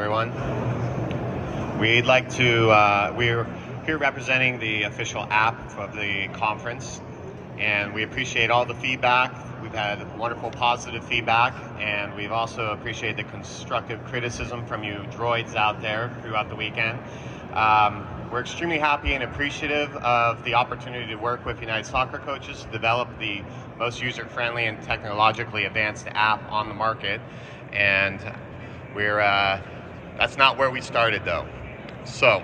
Everyone. We're here representing the official app of the conference, and we appreciate all the feedback. We've had wonderful positive feedback, and we've also appreciated the constructive criticism from you droids out there throughout the weekend. We're extremely happy and appreciative of the opportunity to work with United Soccer Coaches to develop the most user-friendly and technologically advanced app on the market, and that's not where we started, though. So,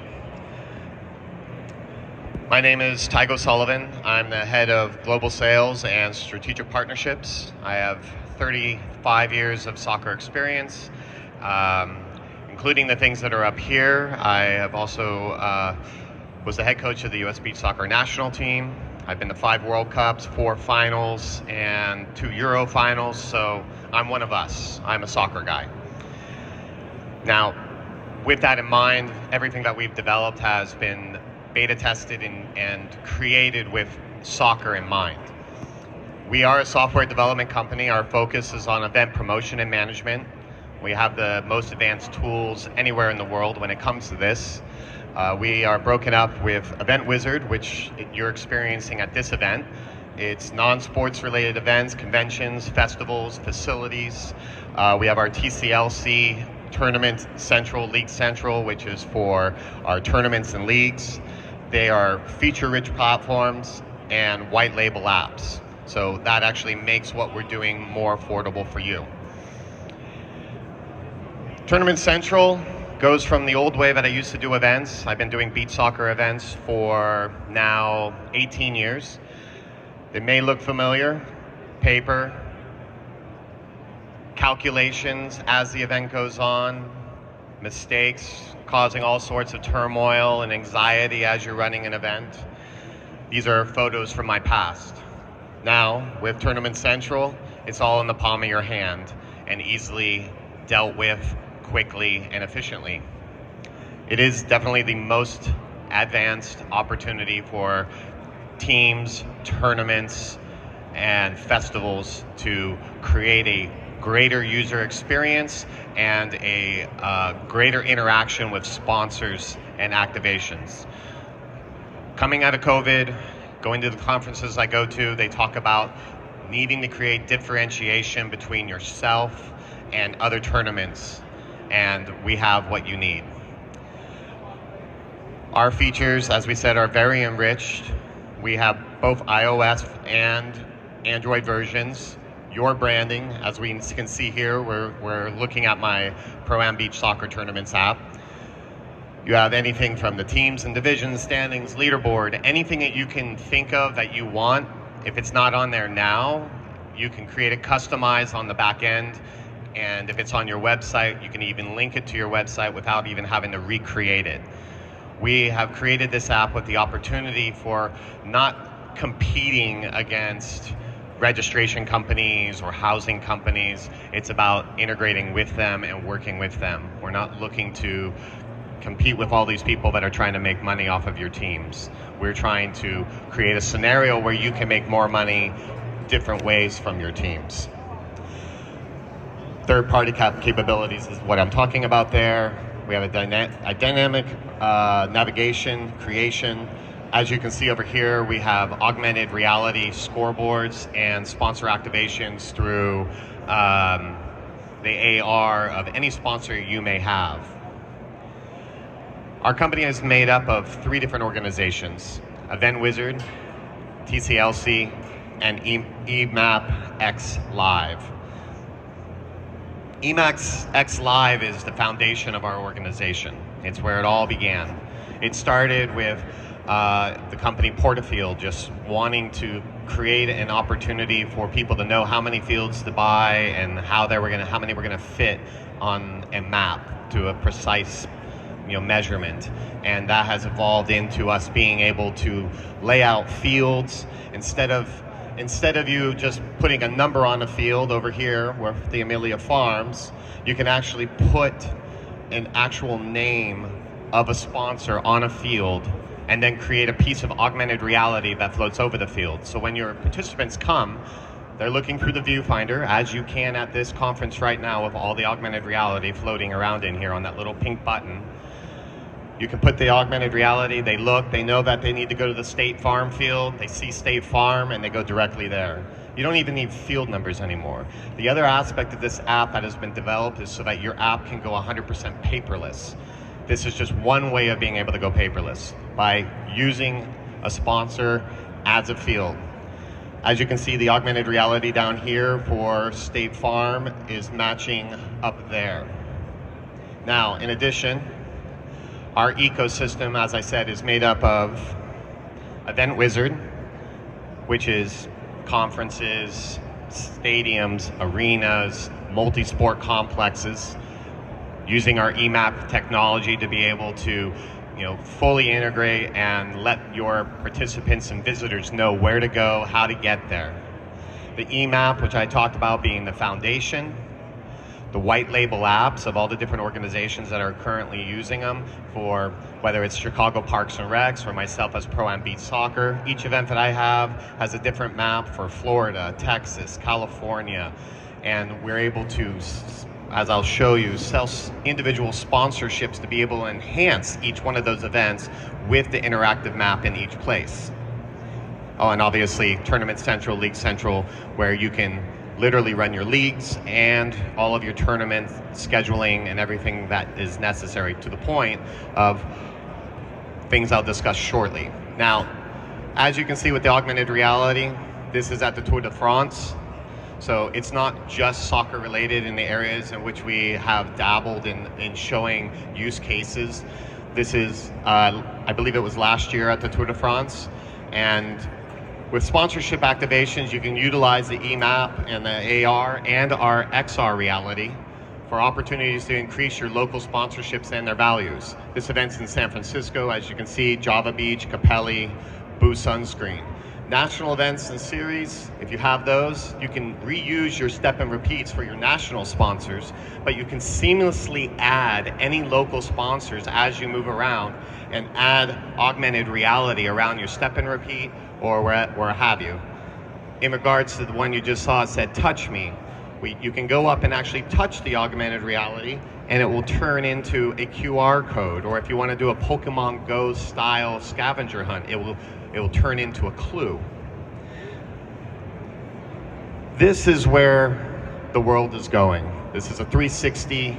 my name is Tighe Sullivan. I'm the head of global sales and strategic partnerships. I have 35 years of soccer experience, including the things that are up here. I have also was the head coach of the U.S. Beach Soccer national team. I've been to 5 World Cups, 4 finals, and 2 Euro finals, so I'm one of us. I'm a soccer guy. Now, with that in mind, everything that we've developed has been beta tested and created with soccer in mind. We are a software development company. Our focus is on event promotion and management. We have the most advanced tools anywhere in the world when it comes to this. We are broken up with Event Wizard, which you're experiencing at this event. It's non-sports related events, conventions, festivals, facilities. We have our TCLC, Tournament Central, League Central, which is for our tournaments and leagues. They are feature-rich platforms and white label apps. So that actually makes what we're doing more affordable for you. Tournament Central goes from the old way that I used to do events. I've been doing beach soccer events for now 18 years. They may look familiar, paper, calculations as the event goes on, mistakes causing all sorts of turmoil and anxiety as you're running an event. These are photos from my past. Now, with Tournament Central, it's all in the palm of your hand and easily dealt with quickly and efficiently. It is definitely the most advanced opportunity for teams, tournaments, and festivals to create a greater user experience and a greater interaction with sponsors and activations. Coming out of COVID, going to the conferences I go to, they talk about needing to create differentiation between yourself and other tournaments, and we have what you need. Our features, as we said, are very enriched. We have both iOS and Android versions. Your branding, as we can see here, we're looking at my Pro-Am Beach Soccer Tournaments app. You have anything from the teams and divisions, standings, leaderboard, anything that you can think of that you want. If it's not on there now, you can create it customized on the back end. And if it's on your website, you can even link it to your website without even having to recreate it. We have created this app with the opportunity for not competing against registration companies or housing companies. It's about integrating with them and working with them. We're not looking to compete with all these people that are trying to make money off of your teams. We're trying to create a scenario where you can make more money different ways from your teams. Third-party capabilities is what I'm talking about there. We have a dynamic navigation, creation. As you can see over here, we have augmented reality scoreboards and sponsor activations through the AR of any sponsor you may have. Our company is made up of 3 different organizations: Event Wizard, TCLC, and EMAP X Live. EMAP X Live is the foundation of our organization. It's where it all began. It started with the company Portafield just wanting to create an opportunity for people to know how many fields to buy and how many were gonna fit on a map to a precise measurement. And that has evolved into us being able to lay out fields instead of you just putting a number on a field over here where the Amelia Farms. You can actually put an actual name of a sponsor on a field and then create a piece of augmented reality that floats over the field. So when your participants come, They're looking through the viewfinder, as you can at this conference right now with all the augmented reality floating around in here on that little pink button. You can put the augmented reality, they look, they know that they need to go to the State Farm field, they see State Farm, and they go directly there. You don't even need field numbers anymore. The other aspect of this app that has been developed is so that your app can go 100% paperless. This is just one way of being able to go paperless, by using a sponsor as a field. As you can see, the augmented reality down here for State Farm is matching up there. Now, in addition, our ecosystem, as I said, is made up of Event Wizard, which is conferences, stadiums, arenas, multi-sport complexes, using our EMAP technology to be able to fully integrate and let your participants and visitors know where to go, how to get there. The EMAP, which I talked about being the foundation, the white label apps of all the different organizations that are currently using them for whether it's Chicago Parks and Recs or myself as Pro-Am Beach Soccer. Each event that I have has a different map for Florida, Texas, California, and we're able to, as I'll show you, sell individual sponsorships to be able to enhance each one of those events with the interactive map in each place. Oh, and obviously Tournament Central, League Central, where you can literally run your leagues and all of your tournament scheduling and everything that is necessary, to the point of things I'll discuss shortly. Now, as you can see with the augmented reality, this is at the Tour de France. So it's not just soccer related in the areas in which we have dabbled in showing use cases. This is, I believe it was last year at the Tour de France. And with sponsorship activations, you can utilize the EMAP and the AR and our XR reality for opportunities to increase your local sponsorships and their values. This event's in San Francisco, as you can see, Java Beach, Capelli, Boo Sunscreen. National events and series, if you have those, you can reuse your step and repeats for your national sponsors, but you can seamlessly add any local sponsors as you move around and add augmented reality around your step and repeat or where have you. In regards to the one you just saw, it said touch me. You can go up and actually touch the augmented reality and it will turn into a QR code, or if you want to do a Pokemon Go style scavenger hunt, it will turn into a clue. This is where the world is going. This is a 360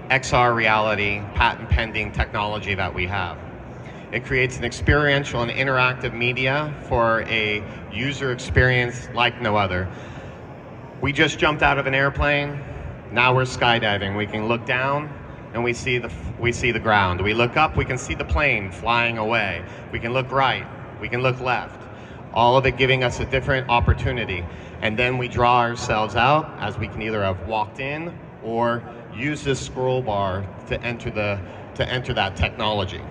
XR reality, patent pending technology that we have. It creates an experiential and interactive media for a user experience like no other. We just jumped out of an airplane, now we're skydiving. We can look down and we see the ground. We look up, we can see the plane flying away. We can look right, we can look left. All of it giving us a different opportunity. And then we draw ourselves out as we can either have walked in or use this scroll bar to enter that technology.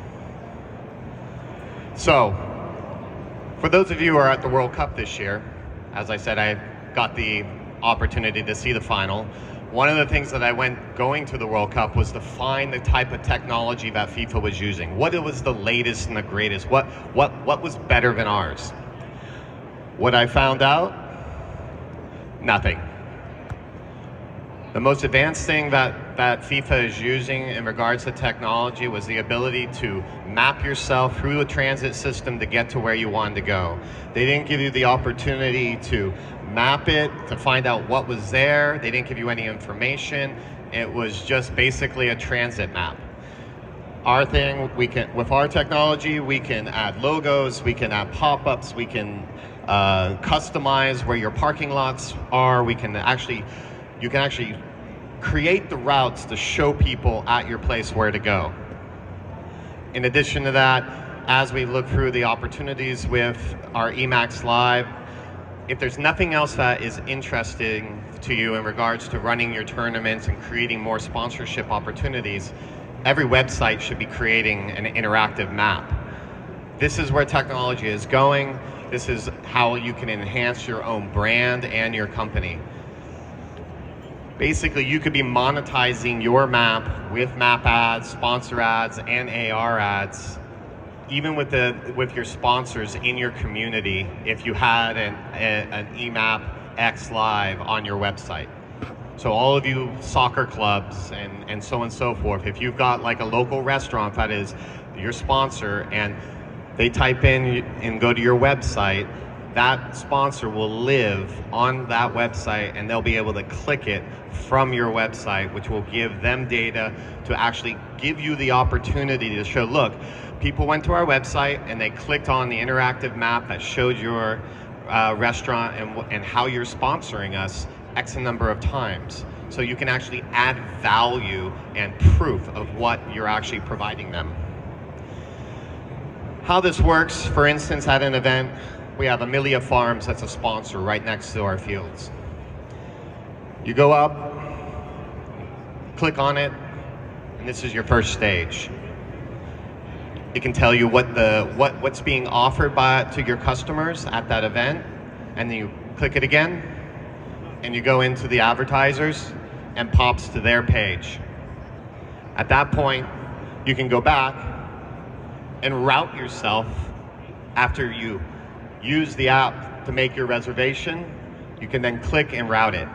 So, for those of you who are at the World Cup this year, as I said, I got the opportunity to see the final. One of the things that I going to the World Cup was to find the type of technology that FIFA was using. What was the latest and the greatest? What was better than ours? What I found out? Nothing. The most advanced thing that FIFA is using in regards to technology was the ability to map yourself through a transit system to get to where you wanted to go. They didn't give you the opportunity to map it, to find out what was there. They didn't give you any information. It was just basically a transit map. Our thing, with our technology, we can add logos, we can add pop-ups, we can customize where your parking lots are. You can actually create the routes to show people at your place where to go. In addition to that, as we look through the opportunities with our Emacs Live, if there's nothing else that is interesting to you in regards to running your tournaments and creating more sponsorship opportunities, every website should be creating an interactive map. This is where technology is going. This is how you can enhance your own brand and your company. Basically, you could be monetizing your map with map ads, sponsor ads, and AR ads, even with your sponsors in your community. If you had an EMAP X live on your website. So all of you soccer clubs and so forth, if you've got like a local restaurant that is your sponsor and they type in and go to your website, that sponsor will live on that website and they'll be able to click it from your website, which will give them data to actually give you the opportunity to show, look, people went to our website and they clicked on the interactive map that showed your restaurant and how you're sponsoring us X number of times. So you can actually add value and proof of what you're actually providing them. How this works, for instance, at an event, we have Amelia Farms that's a sponsor right next to our fields. You go up, click on it, and this is your first stage. It can tell you what's being offered to your customers at that event, and then you click it again, and you go into the advertisers and pops to their page. At that point, you can go back and route yourself after you use the app to make your reservation. You can then click and route it.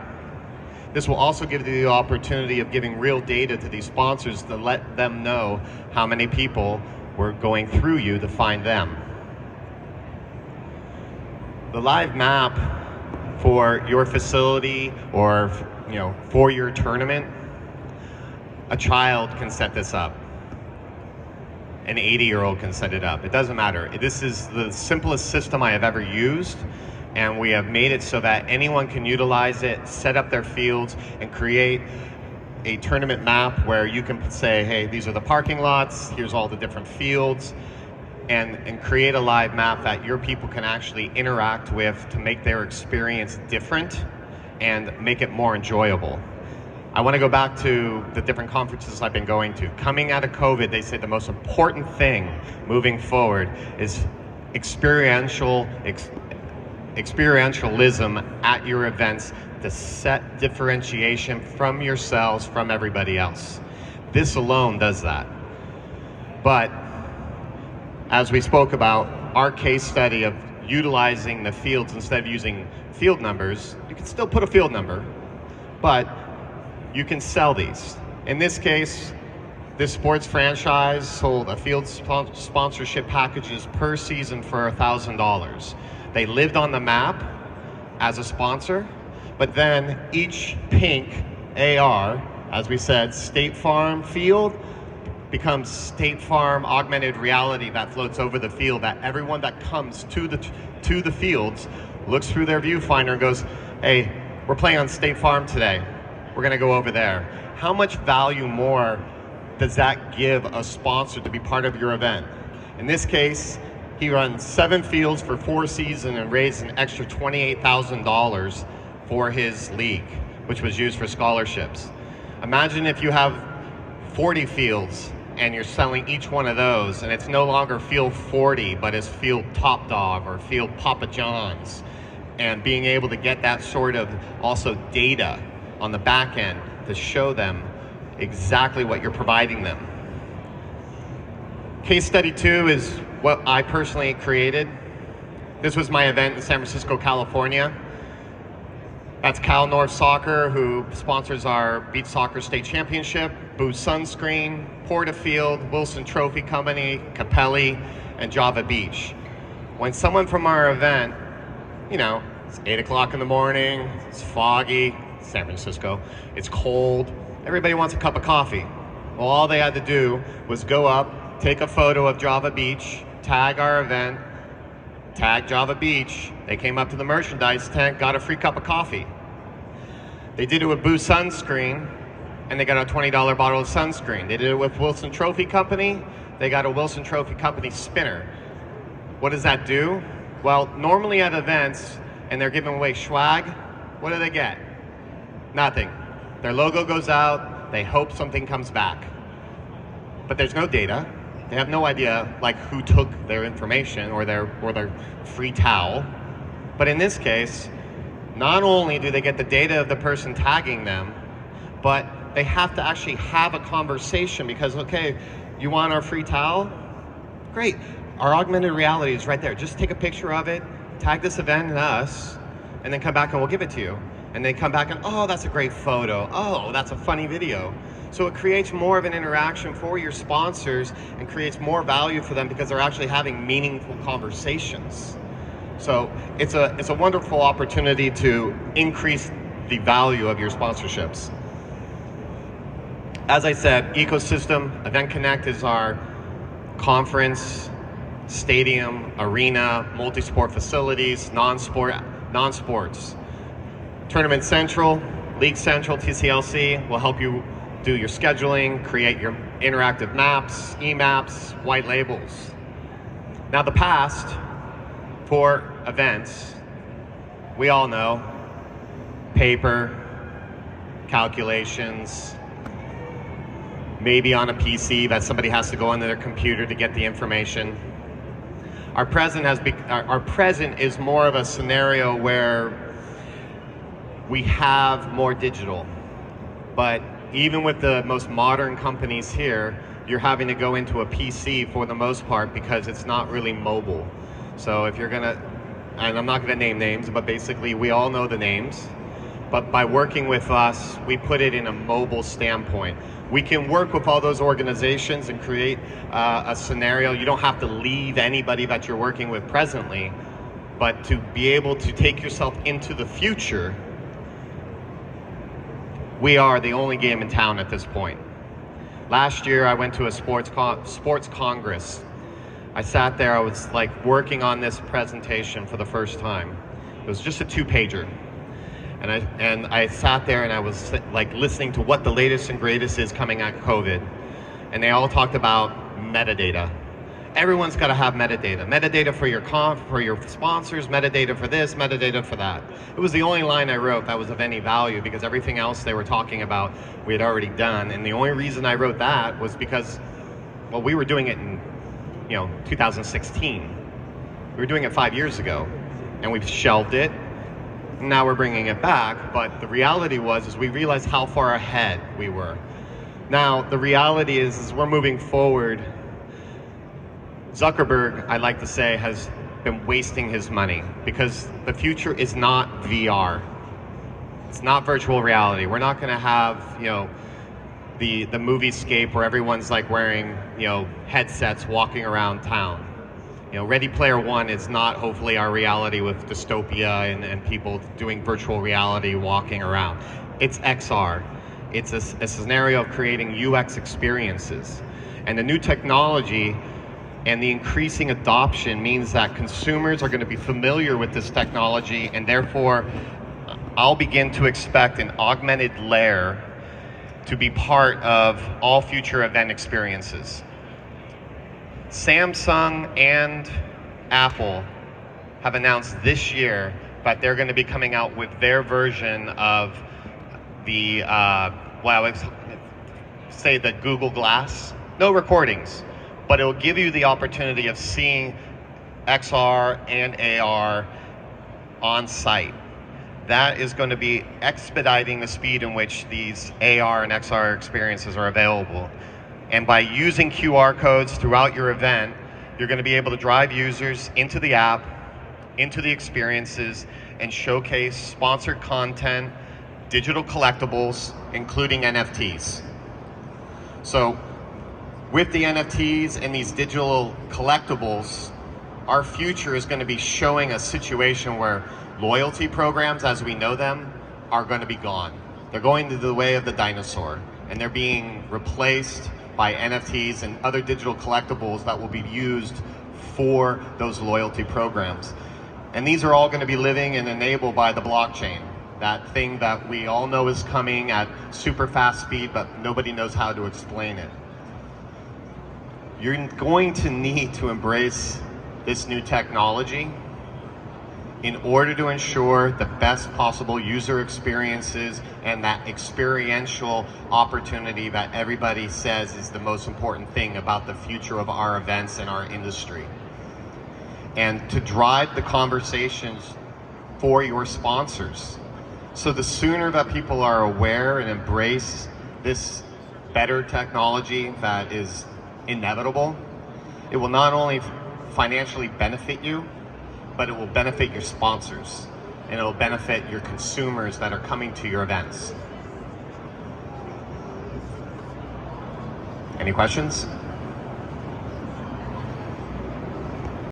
This will also give you the opportunity of giving real data to these sponsors to let them know how many people were going through you to find them. The live map for your facility or for your tournament, a child can set this up. An 80-year-old can set it up. It doesn't matter. This is the simplest system I have ever used, and we have made it so that anyone can utilize it, set up their fields, and create a tournament map where you can say, hey, these are the parking lots, here's all the different fields, and create a live map that your people can actually interact with to make their experience different and make it more enjoyable. I want to go back to the different conferences I've been going to. Coming out of COVID, they said the most important thing moving forward is experientialism at your events to set differentiation from yourselves, from everybody else. This alone does that. But as we spoke about, our case study of utilizing the fields instead of using field numbers, you can still put a field number, but you can sell these. In this case, this sports franchise sold a field sponsorship packages per season for $1,000. They lived on the map as a sponsor, but then each pink AR, as we said, State Farm field, becomes State Farm augmented reality that floats over the field, that everyone that comes to the fields looks through their viewfinder and goes, hey, we're playing on State Farm today. We're gonna go over there. How much value more does that give a sponsor to be part of your event? In this case, he runs 7 fields for 4 seasons and raised an extra $28,000 for his league, which was used for scholarships. Imagine if you have 40 fields and you're selling each one of those, and it's no longer field 40, but it's field Top Dog or field Papa John's, and being able to get that sort of also data on the back end to show them exactly what you're providing them. Case study 2 is what I personally created. This was my event in San Francisco, California. That's Cal North Soccer, who sponsors our beach soccer state championship, Boost Sunscreen, Portafield, Wilson Trophy Company, Capelli, and Java Beach. When someone from our event, it's 8 o'clock in the morning, it's foggy, San Francisco, it's cold, everybody wants a cup of coffee. Well, all they had to do was go up, take a photo of Java Beach, tag our event, tag Java Beach. They came up to the merchandise tent, got a free cup of coffee. They did it with Boost Sunscreen, and they got a $20 bottle of sunscreen. They did it with Wilson Trophy Company, they got a Wilson Trophy Company spinner. What does that do? Well, normally at events, and they're giving away swag, what do they get? Nothing. Their logo goes out, they hope something comes back. But there's no data. They have no idea who took their information or their free towel. But in this case, not only do they get the data of the person tagging them, but they have to actually have a conversation because, okay, you want our free towel? Great. Our augmented reality is right there. Just take a picture of it, tag this event and us, and then come back and we'll give it to you. And they come back and, oh, that's a great photo. Oh, that's a funny video. So it creates more of an interaction for your sponsors and creates more value for them because they're actually having meaningful conversations. So it's a wonderful opportunity to increase the value of your sponsorships. As I said, ecosystem, Event Connect is our conference, stadium, arena, multi-sport facilities, non-sports. Tournament Central, League Central, TCLC will help you do your scheduling, create your interactive maps, e-maps, white labels. Now the past for events, we all know, paper, calculations, maybe on a PC that somebody has to go onto their computer to get the information. Our present is more of a scenario where we have more digital, but even with the most modern companies here, you're having to go into a PC for the most part because it's not really mobile. So if you're gonna, and I'm not gonna name names, but basically we all know the names, but by working with us, we put it in a mobile standpoint. We can work with all those organizations and create a scenario. You don't have to leave anybody that you're working with presently, but to be able to take yourself into the future, we are the only game in town at this point. Last year, I went to a sports congress. I sat there, I was like working on this presentation for the first time. It was just a 2-pager. And I sat there and I was like listening to what the latest and greatest is coming out of COVID. And they all talked about metadata. Everyone's got to have metadata. Metadata for your sponsors, metadata for this, metadata for that. It was the only line I wrote that was of any value because everything else they were talking about we had already done. And the only reason I wrote that was because, well, we were doing it in 2016. We were doing it 5 years ago and we've shelved it. Now we're bringing it back, but the reality is we realized how far ahead we were. Now, the reality is we're moving forward. Zuckerberg, I like to say, has been wasting his money because the future is not VR. It's not virtual reality. We're not going to have, the moviescape where everyone's like wearing, headsets walking around town. Ready Player One is not hopefully our reality with dystopia and people doing virtual reality walking around. It's XR. It's a scenario of creating UX experiences. And the new technology and the increasing adoption means that consumers are going to be familiar with this technology, and therefore I'll begin to expect an augmented layer to be part of all future event experiences. Samsung and Apple have announced this year that they're going to be coming out with their version of the, well, I would say the Google Glass. No recordings, but it will give you the opportunity of seeing XR and AR on site. That is going to be expediting the speed in which these AR and XR experiences are available. And by using QR codes throughout your event, you're going to be able to drive users into the app, into the experiences, and showcase sponsored content, digital collectibles, including NFTs. So with the NFTs and these digital collectibles, our future is going to be showing a situation where loyalty programs as we know them are going to be gone. They're going to the way of the dinosaur, and they're being replaced by NFTs and other digital collectibles that will be used for those loyalty programs. And these are all going to be living and enabled by the blockchain, that thing that we all know is coming at super fast speed, but nobody knows how to explain it. You're going to need to embrace this new technology in order to ensure the best possible user experiences and that experiential opportunity that everybody says is the most important thing about the future of our events and our industry. And to drive the conversations for your sponsors. So the sooner that people are aware and embrace this better technology that is inevitable, it will not only financially benefit you, but it will benefit your sponsors. and it'll benefit your consumers that are coming to your events. Any questions?